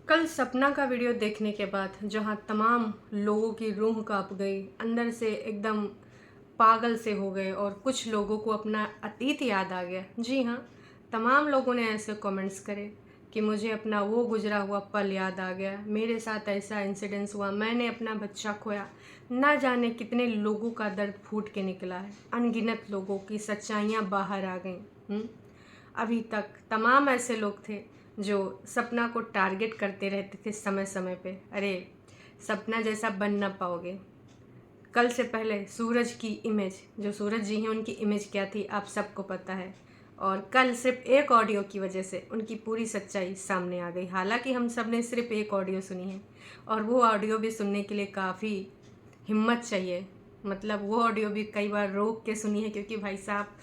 कल सपना का वीडियो देखने के बाद जहां तमाम लोगों की रूह कांप गई, अंदर से एकदम पागल से हो गए और कुछ लोगों को अपना अतीत याद आ गया। जी हाँ, तमाम लोगों ने ऐसे कमेंट्स करे कि मुझे अपना वो गुजरा हुआ पल याद आ गया, मेरे साथ ऐसा इंसिडेंस हुआ, मैंने अपना बच्चा खोया। ना जाने कितने लोगों का दर्द फूट के निकला है, अनगिनत लोगों की सच्चाइयाँ बाहर आ गईं। अभी तक तमाम ऐसे लोग थे जो सपना को टारगेट करते रहते थे समय समय पे। अरे, सपना जैसा बन ना पाओगे। कल से पहले सूरज की इमेज, जो सूरज जी हैं उनकी इमेज क्या थी आप सबको पता है। और कल सिर्फ एक ऑडियो की वजह से उनकी पूरी सच्चाई सामने आ गई। हालांकि हम सब ने सिर्फ एक ऑडियो सुनी है और वो ऑडियो भी सुनने के लिए काफ़ी हिम्मत चाहिए। मतलब वो ऑडियो भी कई बार रोक के सुनी है, क्योंकि भाई साहब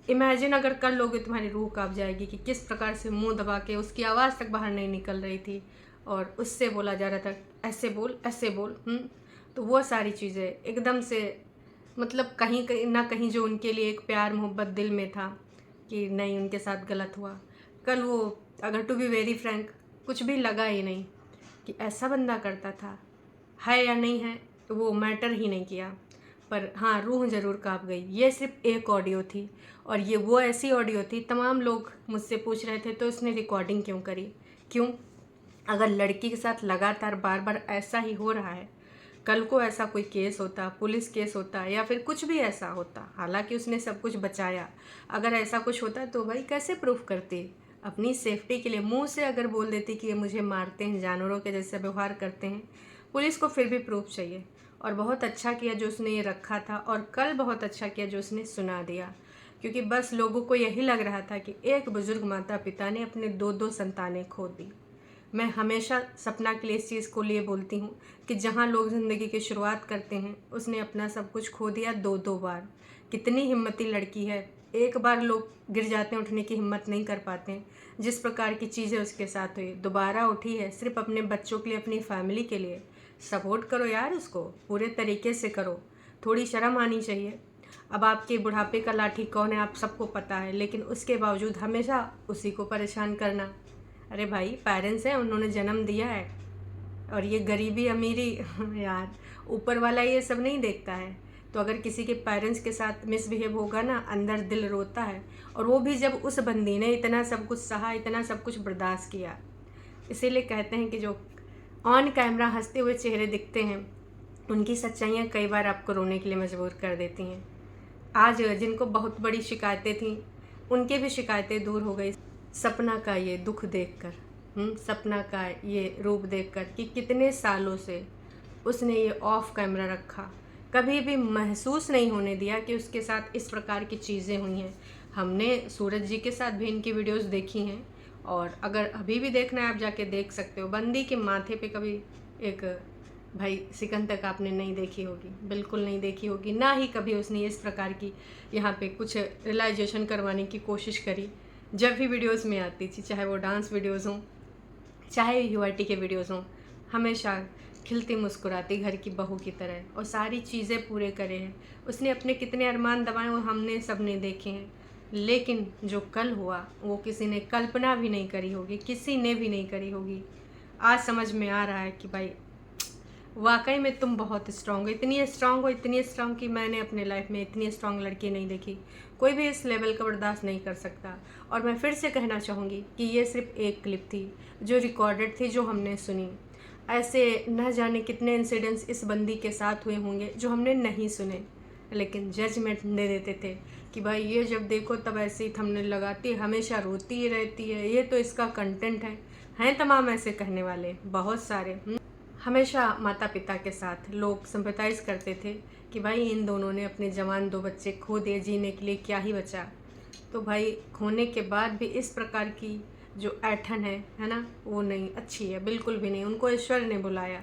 इमेजिन अगर कर लोगे तुम्हारी रूह कांप जाएगी कि किस प्रकार से मुंह दबा के उसकी आवाज़ तक बाहर नहीं निकल रही थी और उससे बोला जा रहा था ऐसे बोल ऐसे बोल। तो वो सारी चीज़ें एकदम से, मतलब कहीं कहीं ना कहीं जो उनके लिए एक प्यार मोहब्बत दिल में था कि नहीं उनके साथ गलत हुआ। कल वो, अगर टू बी वेरी फ्रैंक, कुछ भी लगा ही नहीं कि ऐसा बंदा करता था, है या नहीं है तो वो मैटर ही नहीं किया। पर हाँ, रूह ज़रूर काँप गई। ये सिर्फ एक ऑडियो थी और ये वो ऐसी ऑडियो थी, तमाम लोग मुझसे पूछ रहे थे तो उसने रिकॉर्डिंग क्यों करी, क्यों? अगर लड़की के साथ लगातार बार बार ऐसा ही हो रहा है, कल को ऐसा कोई केस होता, पुलिस केस होता या फिर कुछ भी ऐसा होता, हालांकि उसने सब कुछ बचाया, अगर ऐसा कुछ होता तो भाई कैसे प्रूफ करती? अपनी सेफ्टी के लिए मुंह से अगर बोल देती कि ये मुझे मारते हैं, जानवरों के जैसे व्यवहार करते हैं, पुलिस को फिर भी प्रूफ चाहिए। और बहुत अच्छा किया जो उसने ये रखा था, और कल बहुत अच्छा किया जो उसने सुना दिया, क्योंकि बस लोगों को यही लग रहा था कि एक बुजुर्ग माता पिता ने अपने दो दो संतानें खो दी। मैं हमेशा सपना के लिए इस चीज़ को लिए बोलती हूँ कि जहाँ लोग ज़िंदगी की शुरुआत करते हैं, उसने अपना सब कुछ खो दिया दो दो बार। कितनी हिम्मती लड़की है, एक बार लोग गिर जाते हैं, उठने की हिम्मत नहीं कर पाते हैं। जिस प्रकार की चीज़ें उसके साथ हुई, दोबारा उठी है सिर्फ अपने बच्चों के लिए, अपनी फैमिली के लिए। सपोर्ट करो यार, उसको पूरे तरीके से करो, थोड़ी शर्म आनी चाहिए। अब आपके बुढ़ापे का लाठी कौन है आप सबको पता है, लेकिन उसके बावजूद हमेशा उसी को परेशान करना। अरे भाई, पेरेंट्स हैं, उन्होंने जन्म दिया है। और ये गरीबी अमीरी यार, ऊपर वाला ये सब नहीं देखता है। तो अगर किसी के पेरेंट्स के साथ मिसबिहेव होगा ना, अंदर दिल रोता है। और वो भी जब उस बंदी ने इतना सब कुछ सहा, इतना सब कुछ बर्दाश्त किया। इसीलिए कहते हैं कि जो ऑन कैमरा हंसते हुए चेहरे दिखते हैं, उनकी सच्चाइयाँ कई बार आपको रोने के लिए मजबूर कर देती हैं। आज जिनको बहुत बड़ी शिकायतें थीं, उनके भी शिकायतें दूर हो गई सपना का ये दुख देखकर। सपना का ये रूप देखकर कि कितने सालों से उसने ये ऑफ कैमरा रखा, कभी भी महसूस नहीं होने दिया कि उसके साथ इस प्रकार की चीज़ें हुई हैं। हमने सूरज जी के साथ भी इनकी वीडियोस देखी हैं, और अगर अभी भी देखना है आप जाके देख सकते हो। बंदी के माथे पे कभी एक, भाई सिकन तक आपने नहीं देखी होगी, बिल्कुल नहीं देखी होगी, ना ही कभी उसने इस प्रकार की यहाँ पे कुछ रियलाइजेशन करवाने की कोशिश करी। जब भी वीडियोस में आती थी, चाहे वो डांस वीडियोस हों, चाहे यूआईटी के वीडियोस हों, हमेशा खिलती मुस्कुराती घर की बहू की तरह, और सारी चीज़ें पूरे करे हैं उसने। अपने कितने अरमान दबाए वो हमने सब ने देखे हैं, लेकिन जो कल हुआ वो किसी ने कल्पना भी नहीं करी होगी, किसी ने भी नहीं करी होगी। आज समझ में आ रहा है कि भाई वाकई में तुम बहुत स्ट्रांग हो, इतनी स्ट्रांग हो, इतनी स्ट्रांग कि मैंने अपने लाइफ में इतनी स्ट्रांग लड़की नहीं देखी। कोई भी इस लेवल का बर्दाश्त नहीं कर सकता। और मैं फिर से कहना चाहूँगी कि ये सिर्फ एक क्लिप थी जो रिकॉर्डेड थी, जो हमने सुनी। ऐसे न जाने कितने इंसिडेंट्स इस बंदी के साथ हुए होंगे जो हमने नहीं सुने, लेकिन जजमेंट दे देते थे कि भाई ये जब देखो तब ऐसे ही थंबनेल लगाती है, हमेशा रोती ही रहती है, ये तो इसका कंटेंट है। हैं तमाम ऐसे कहने वाले बहुत सारे। हमेशा माता पिता के साथ लोग सिंपैथाइज करते थे कि भाई इन दोनों ने अपने जवान दो बच्चे खो दिए, जीने के लिए क्या ही बचा। तो भाई खोने के बाद भी इस प्रकार की जो ऐठन है ना, वो नहीं अच्छी है, बिल्कुल भी नहीं। उनको ईश्वर ने बुलाया।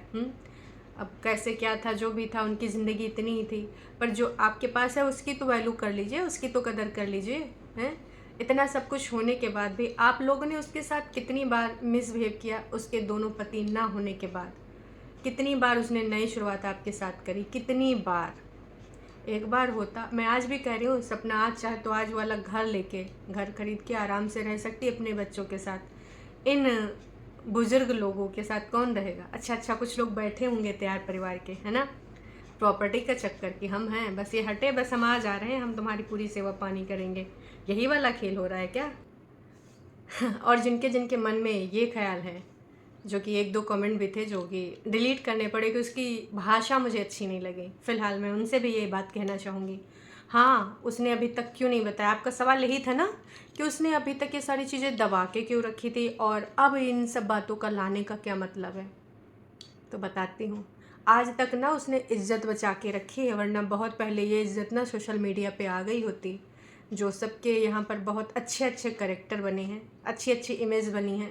अब कैसे क्या था, जो भी था, उनकी ज़िंदगी इतनी ही थी। पर जो आपके पास है उसकी तो वैल्यू कर लीजिए, उसकी तो कदर कर लीजिए। हैं, इतना सब कुछ होने के बाद भी आप लोगों ने उसके साथ कितनी बार मिसबिहेव किया, उसके दोनों पति ना होने के बाद। कितनी बार उसने नई शुरुआत आपके साथ करी, कितनी बार। एक बार होता, मैं आज भी कह रही हूँ, सपना आज चाहे तो आज वाला घर लेके, घर खरीद के आराम से रह सकती अपने बच्चों के साथ। इन बुजुर्ग लोगों के साथ कौन रहेगा। अच्छा अच्छा कुछ लोग बैठे होंगे तैयार परिवार के, है ना, प्रॉपर्टी का चक्कर कि हम हैं, बस ये हटे, बस हम आ जा रहे हैं, हम तुम्हारी पूरी सेवा पानी करेंगे, यही वाला खेल हो रहा है क्या। और जिनके जिनके मन में ये ख्याल है, जो कि एक दो कमेंट भी थे जो कि डिलीट करने पड़े कि उसकी भाषा मुझे अच्छी नहीं लगी, फ़िलहाल मैं उनसे भी ये बात कहना चाहूँगी। हाँ, उसने अभी तक क्यों नहीं बताया, आपका सवाल यही था ना कि उसने अभी तक ये सारी चीज़ें दबा के क्यों रखी थी और अब इन सब बातों का लाने का क्या मतलब है। तो बताती हूँ, आज तक ना उसने इज्जत बचा के रखी है, वरना बहुत पहले ये इज्जत ना सोशल मीडिया पे आ गई होती। जो सबके यहाँ पर बहुत अच्छे अच्छे करेक्टर बने हैं, अच्छी अच्छी इमेज बनी है,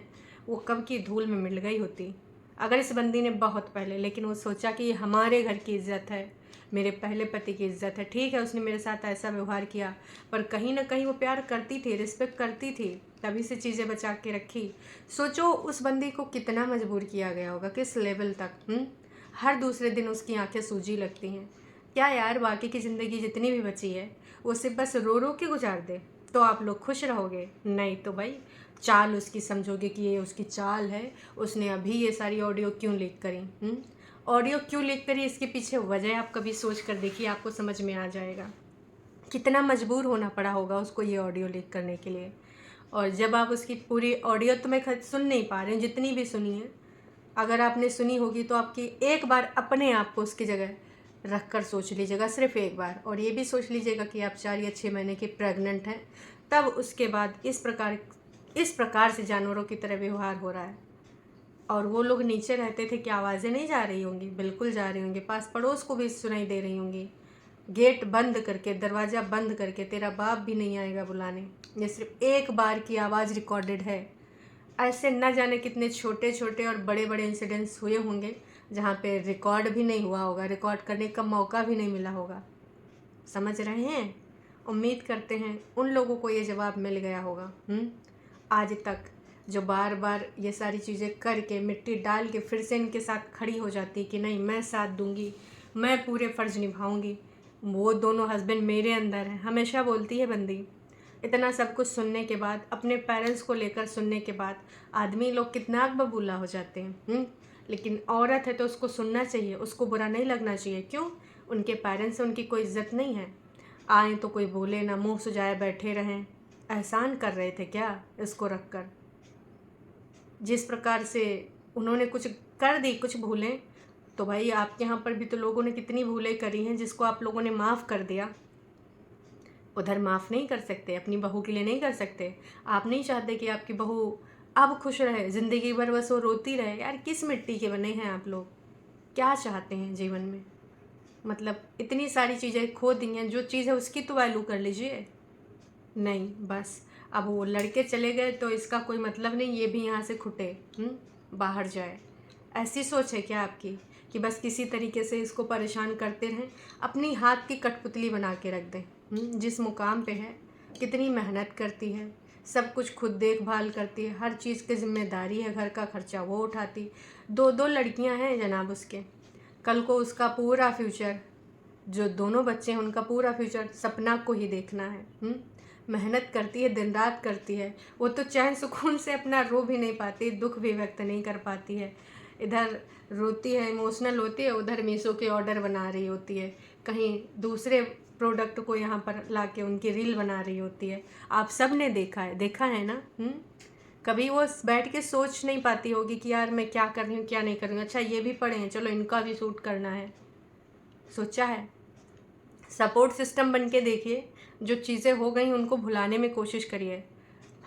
वो कब की धूल में मिल गई होती। अगर इस बंदी ने बहुत पहले, लेकिन वो सोचा कि ये हमारे घर की इज्जत है, मेरे पहले पति की इज्जत है, ठीक है उसने मेरे साथ ऐसा व्यवहार किया, पर कहीं ना कहीं वो प्यार करती थी, रिस्पेक्ट करती थी, तभी से चीज़ें बचा के रखी। सोचो उस बंदी को कितना मजबूर किया गया होगा, किस लेवल तक। हर दूसरे दिन उसकी आंखें सूजी लगती हैं। क्या यार, बाकी की ज़िंदगी जितनी भी बची है वो सिर्फ बस रो रो के गुजार दे तो आप लोग खुश रहोगे, नहीं तो भाई चाल उसकी समझोगे कि ये उसकी चाल है, उसने अभी ये सारी ऑडियो क्यों लीक करी। ऑडियो क्यों लीक करी, इसके पीछे वजह आप कभी सोच कर देखिए, आपको समझ में आ जाएगा कितना मजबूर होना पड़ा होगा उसको ये ऑडियो लीक करने के लिए। और जब आप उसकी पूरी ऑडियो तो मैं सुन नहीं पा रही हूँ, जितनी भी सुनी है, अगर आपने सुनी होगी तो आपकी एक बार अपने आप को उसकी जगह रख कर सोच लीजिएगा, सिर्फ एक बार, और ये भी सोच लीजिएगा कि आप 4 या 6 महीने की प्रेग्नेंट हैं, तब उसके बाद इस प्रकार से जानवरों की तरह व्यवहार हो रहा है। और वो लोग नीचे रहते थे कि आवाज़ें नहीं जा रही होंगी, बिल्कुल जा रही होंगी, पास पड़ोस को भी सुनाई दे रही होंगी। गेट बंद करके, दरवाज़ा बंद करके, तेरा बाप भी नहीं आएगा बुलाने, ये सिर्फ एक बार की आवाज़ रिकॉर्डेड है। ऐसे न जाने कितने छोटे छोटे और बड़े बड़े इंसिडेंट्स हुए होंगे जहाँ पे रिकॉर्ड भी नहीं हुआ होगा, रिकॉर्ड करने का मौका भी नहीं मिला होगा। समझ रहे हैं। उम्मीद करते हैं उन लोगों को ये जवाब मिल गया होगा। आज तक जो बार बार ये सारी चीज़ें करके मिट्टी डाल के फिर से इनके साथ खड़ी हो जाती कि नहीं मैं साथ दूंगी, मैं पूरे फ़र्ज निभाऊंगी, वो दोनों हस्बैंड मेरे अंदर हैं, हमेशा बोलती है बंदी। इतना सब कुछ सुनने के बाद, अपने पेरेंट्स को लेकर सुनने के बाद आदमी लोग कितना बबूला हो जाते हैं। लेकिन औरत है तो उसको सुनना चाहिए, उसको बुरा नहीं लगना चाहिए। क्यों? उनके पेरेंट्स से उनकी कोई इज्जत नहीं है। आए तो कोई बोले ना, मुंह सुजाए बैठे रहें। एहसान कर रहे थे क्या इसको रख कर? जिस प्रकार से उन्होंने कुछ कर दी, कुछ भूलें, तो भाई आपके यहाँ पर भी तो लोगों ने कितनी भूलें करी हैं जिसको आप लोगों ने माफ़ कर दिया। उधर माफ़ नहीं कर सकते, अपनी बहू के लिए नहीं कर सकते। आप नहीं चाहते कि आपकी बहू अब खुश रहे, ज़िंदगी भर बस वो रोती रहे। यार किस मिट्टी के बने हैं आप लोग? क्या चाहते हैं जीवन में? मतलब इतनी सारी चीज़ें खो दी हैं, जो चीज़ है उसकी तो वैल्यू कर लीजिए। नहीं, बस अब वो लड़के चले गए तो इसका कोई मतलब नहीं ये भी यहाँ से खुटे, बाहर जाए। ऐसी सोच है क्या आपकी कि बस किसी तरीके से इसको परेशान करते रहें, अपनी हाथ की कठपुतली बना के रख दें। जिस मुकाम पे है, कितनी मेहनत करती है, सब कुछ खुद देखभाल करती है, हर चीज़ की जिम्मेदारी है, घर का खर्चा वो उठाती। 2 लड़कियां हैं जनाब उसके। कल को उसका पूरा फ्यूचर, जो दोनों बच्चे हैं उनका पूरा फ्यूचर सपना को ही देखना है। मेहनत करती है, दिन रात करती है। वो तो चैन सुकून से अपना रो भी नहीं पाती, दुख भी व्यक्त नहीं कर पाती है। इधर रोती है, इमोशनल होती है, उधर मीशो के ऑर्डर बना रही होती है, कहीं दूसरे प्रोडक्ट को यहाँ पर लाके उनकी रील बना रही होती है। आप सब ने देखा है ना। कभी वो बैठ के सोच नहीं पाती होगी कि यार मैं क्या कर रही हूँ, क्या नहीं कर रही हूँ। अच्छा ये भी पढ़े हैं, चलो इनका भी सूट करना है, सोचा है? सपोर्ट सिस्टम बन के देखिए, जो चीज़ें हो गई उनको भुलाने में कोशिश करिए।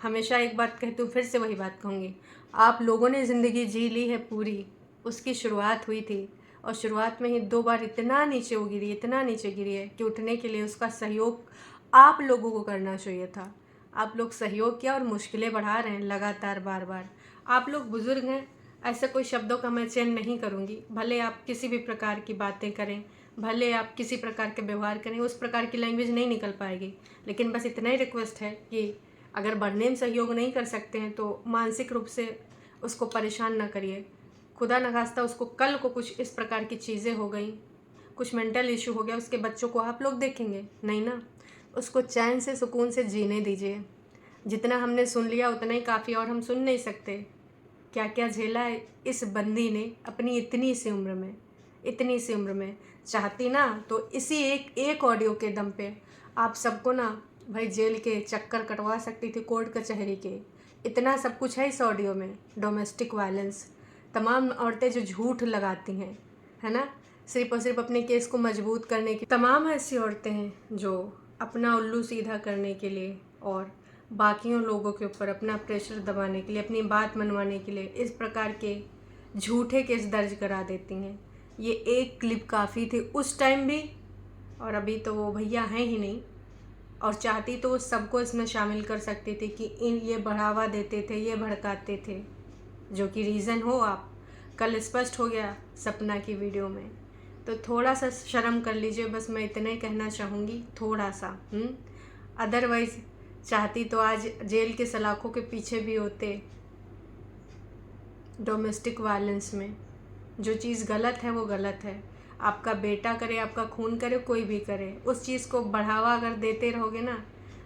हमेशा एक बात कहती हूँ, फिर से वही बात कहूँगी, आप लोगों ने ज़िंदगी जी ली है पूरी, उसकी शुरुआत हुई थी और शुरुआत में ही 2 बार इतना नीचे वो गिरी, इतना नीचे गिरी है कि उठने के लिए उसका सहयोग आप लोगों को करना चाहिए था। आप लोग सहयोग किया और मुश्किलें बढ़ा रहे हैं लगातार, बार बार। आप लोग बुज़ुर्ग हैं, ऐसे कोई शब्दों का मैं चयन नहीं करूँगी। भले आप किसी भी प्रकार की बातें करें, भले आप किसी प्रकार के व्यवहार करें, उस प्रकार की लैंग्वेज नहीं निकल पाएगी। लेकिन बस इतना ही रिक्वेस्ट है कि अगर बढ़ने में सहयोग नहीं कर सकते हैं तो मानसिक रूप से उसको परेशान ना करिए। खुदा न खास्ता उसको कल को कुछ इस प्रकार की चीज़ें हो गई, कुछ मेंटल इशू हो गया, उसके बच्चों को आप लोग देखेंगे नहीं ना। उसको चैन से सुकून से जीने दीजिए। जितना हमने सुन लिया उतना ही काफ़ी, और हम सुन नहीं सकते। क्या क्या झेला है इस बंदी ने अपनी इतनी सी उम्र में। चाहती ना तो इसी एक ऑडियो के दम पे आप सबको ना भाई जेल के चक्कर कटवा सकती थी, कोर्ट कचहरी के। इतना सब कुछ है इस ऑडियो में। डोमेस्टिक वायलेंस, तमाम औरतें जो झूठ लगाती हैं, है ना, सिर्फ और सिर्फ अपने केस को मजबूत करने की। तमाम ऐसी औरतें हैं जो अपना उल्लू सीधा करने के लिए और बाकियों लोगों के ऊपर अपना प्रेशर दबाने के लिए, अपनी बात मनवाने के लिए इस प्रकार के झूठे केस दर्ज करा देती हैं। ये एक क्लिप काफ़ी थी उस टाइम भी, और अभी तो वो भैया हैं ही नहीं। और चाहती तो वो सबको इसमें शामिल कर सकती थी कि ये बढ़ावा देते थे, ये भड़काते थे, जो कि रीज़न हो आप कल स्पष्ट हो गया सपना की वीडियो में। तो थोड़ा सा शर्म कर लीजिए, बस मैं इतना ही कहना चाहूँगी, थोड़ा सा। अदरवाइज़ चाहती तो आज जेल के सलाखों के पीछे भी होते। डोमेस्टिक वायलेंस में जो चीज़ गलत है वो गलत है। आपका बेटा करे, आपका खून करे, कोई भी करे, उस चीज़ को बढ़ावा अगर देते रहोगे ना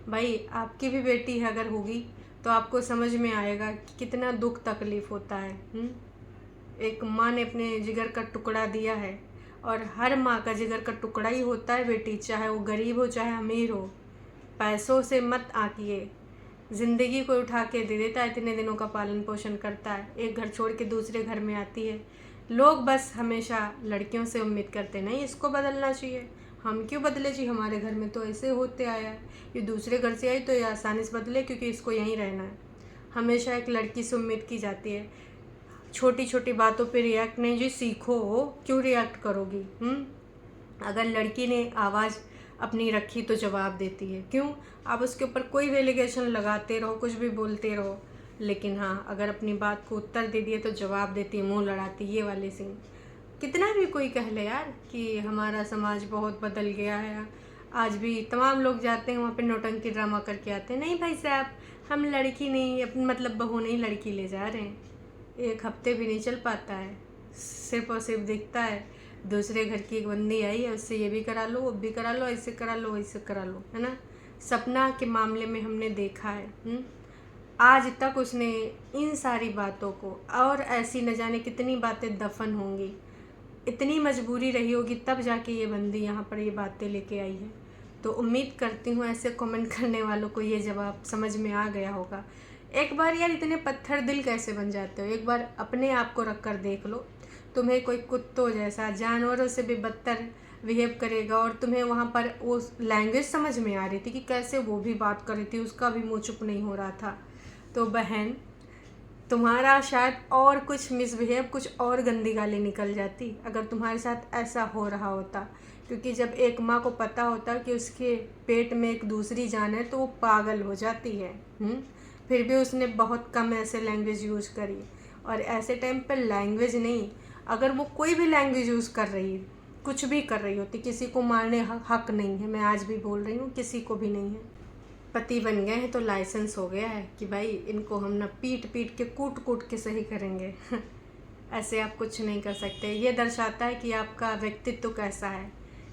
भाई, आपकी भी बेटी है अगर होगी तो आपको समझ में आएगा कि कितना दुख तकलीफ़ होता है। एक माँ ने अपने जिगर का टुकड़ा दिया है, और हर माँ का जिगर का टुकड़ा ही होता है बेटी, चाहे वो गरीब हो चाहे अमीर हो। पैसों से मत आकिए, ज़िंदगी को उठा के दे देता है, इतने दिनों का पालन पोषण करता है, एक घर छोड़ के दूसरे घर में आती है। लोग बस हमेशा लड़कियों से उम्मीद करते नहीं इसको बदलना चाहिए, हम क्यों बदले जी, हमारे घर में तो ऐसे होते आया है, ये दूसरे घर से आई तो ये आसानी से बदले क्योंकि इसको यहीं रहना है। हमेशा एक लड़की से उम्मीद की जाती है। छोटी छोटी बातों पे रिएक्ट नहीं जी, सीखो, क्यों रिएक्ट करोगी। अगर लड़की ने आवाज़ अपनी रखी तो जवाब देती है, क्यों आप उसके ऊपर कोई भी एलिगेशन लगाते रहो, कुछ भी बोलते रहो, लेकिन हाँ अगर अपनी बात को उत्तर दे दिए तो जवाब देती है, मुंह लड़ाती। ये वाले सीन कितना भी कोई कह ले यार कि हमारा समाज बहुत बदल गया है, आज भी तमाम लोग जाते हैं वहाँ पे नौटंकी ड्रामा करके आते हैं। नहीं भाई साहब, हम लड़की नहीं, मतलब बहू नहीं, लड़की ले जा रहे हैं। एक हफ्ते भी नहीं चल पाता है, सिर्फ और सिर्फ दिखता है दूसरे घर की एक बंदी आई है, उससे ये भी करा लो, वो भी करा लो, ऐसे करा लो, वैसे करा लो, है ना। सपना के मामले में हमने देखा है। आज तक उसने इन सारी बातों को, और ऐसी न जाने कितनी बातें दफन होंगी, इतनी मजबूरी रही होगी तब जाके ये बंदी यहाँ पर ये बातें लेके आई है। तो उम्मीद करती हूँ ऐसे कमेंट करने वालों को ये जवाब समझ में आ गया होगा। एक बार यार इतने पत्थर दिल कैसे बन जाते हो, एक बार अपने आप को रख कर देख लो। तुम्हें कोई कुत्तों जैसा, जानवरों से भी बदतर बिहेव करेगा, और तुम्हें वहाँ पर वो लैंग्वेज समझ में आ रही थी कि कैसे वो भी बात कर रही थी, उसका भी मुँह चुप नहीं हो रहा था। तो बहन, तुम्हारा शायद और कुछ मिसबिहेव, कुछ और गंदी गाली निकल जाती अगर तुम्हारे साथ ऐसा हो रहा होता। क्योंकि जब एक माँ को पता होता कि उसके पेट में एक दूसरी जान है तो वो पागल हो जाती है। फिर भी उसने बहुत कम ऐसे लैंग्वेज यूज़ करी, और ऐसे टाइम पर लैंग्वेज नहीं, अगर वो कोई भी लैंग्वेज यूज़ कर रही, कुछ भी कर रही होती, किसी को मारने हक नहीं है, मैं आज भी बोल रही हूँ, किसी को भी नहीं है। पति बन गए हैं तो लाइसेंस हो गया है कि भाई इनको हम ना पीट पीट के कूट के सही करेंगे। ऐसे आप कुछ नहीं कर सकते। ये दर्शाता है कि आपका व्यक्तित्व कैसा है।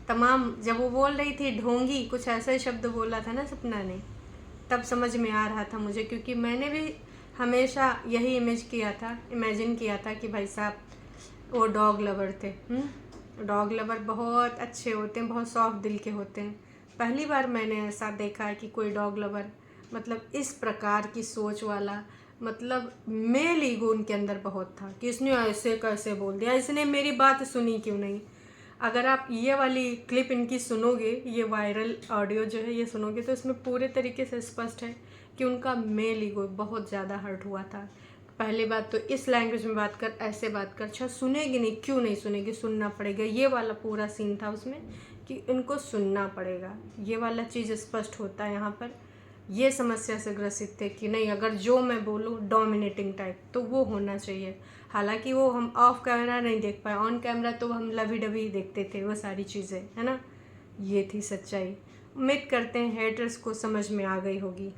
तमाम जब वो बोल रही थी ढोंगी, कुछ ऐसा ही शब्द बोला था ना सपना ने, तब समझ में आ रहा था मुझे, क्योंकि मैंने भी हमेशा यही इमेजिन किया था कि भाई साहब वो डॉग लवर थे। डॉग लवर बहुत अच्छे होते हैं, बहुत सॉफ्ट दिल के होते हैं। पहली बार मैंने ऐसा देखा है कि कोई डॉग लवर मतलब इस प्रकार की सोच वाला, मतलब मेल ईगो उनके अंदर बहुत था कि इसने ऐसे कैसे बोल दिया, इसने मेरी बात सुनी क्यों नहीं। अगर आप ये वाली क्लिप इनकी सुनोगे, ये वायरल ऑडियो जो है ये सुनोगे, तो इसमें पूरे तरीके से स्पष्ट है कि उनका मेल ईगो बहुत ज़्यादा हर्ट हुआ था। पहली बात तो इस लैंग्वेज में बात कर, ऐसे बात कर, अच्छा सुनेगी नहीं, क्यों नहीं सुनेगी, सुनना पड़ेगा। ये वाला पूरा सीन था उसमें कि इनको सुनना पड़ेगा, ये वाला चीज़ स्पष्ट होता है यहाँ पर। ये समस्या से ग्रसित थे कि नहीं, अगर जो मैं बोलूँ डोमिनेटिंग टाइप तो वो होना चाहिए। हालांकि वो हम ऑफ कैमरा नहीं देख पाए, ऑन कैमरा तो हम लवी डबी देखते थे वो सारी चीज़ें, है ना। ये थी सच्चाई। उम्मीद करते हैं हेटर्स को समझ में आ गई होगी।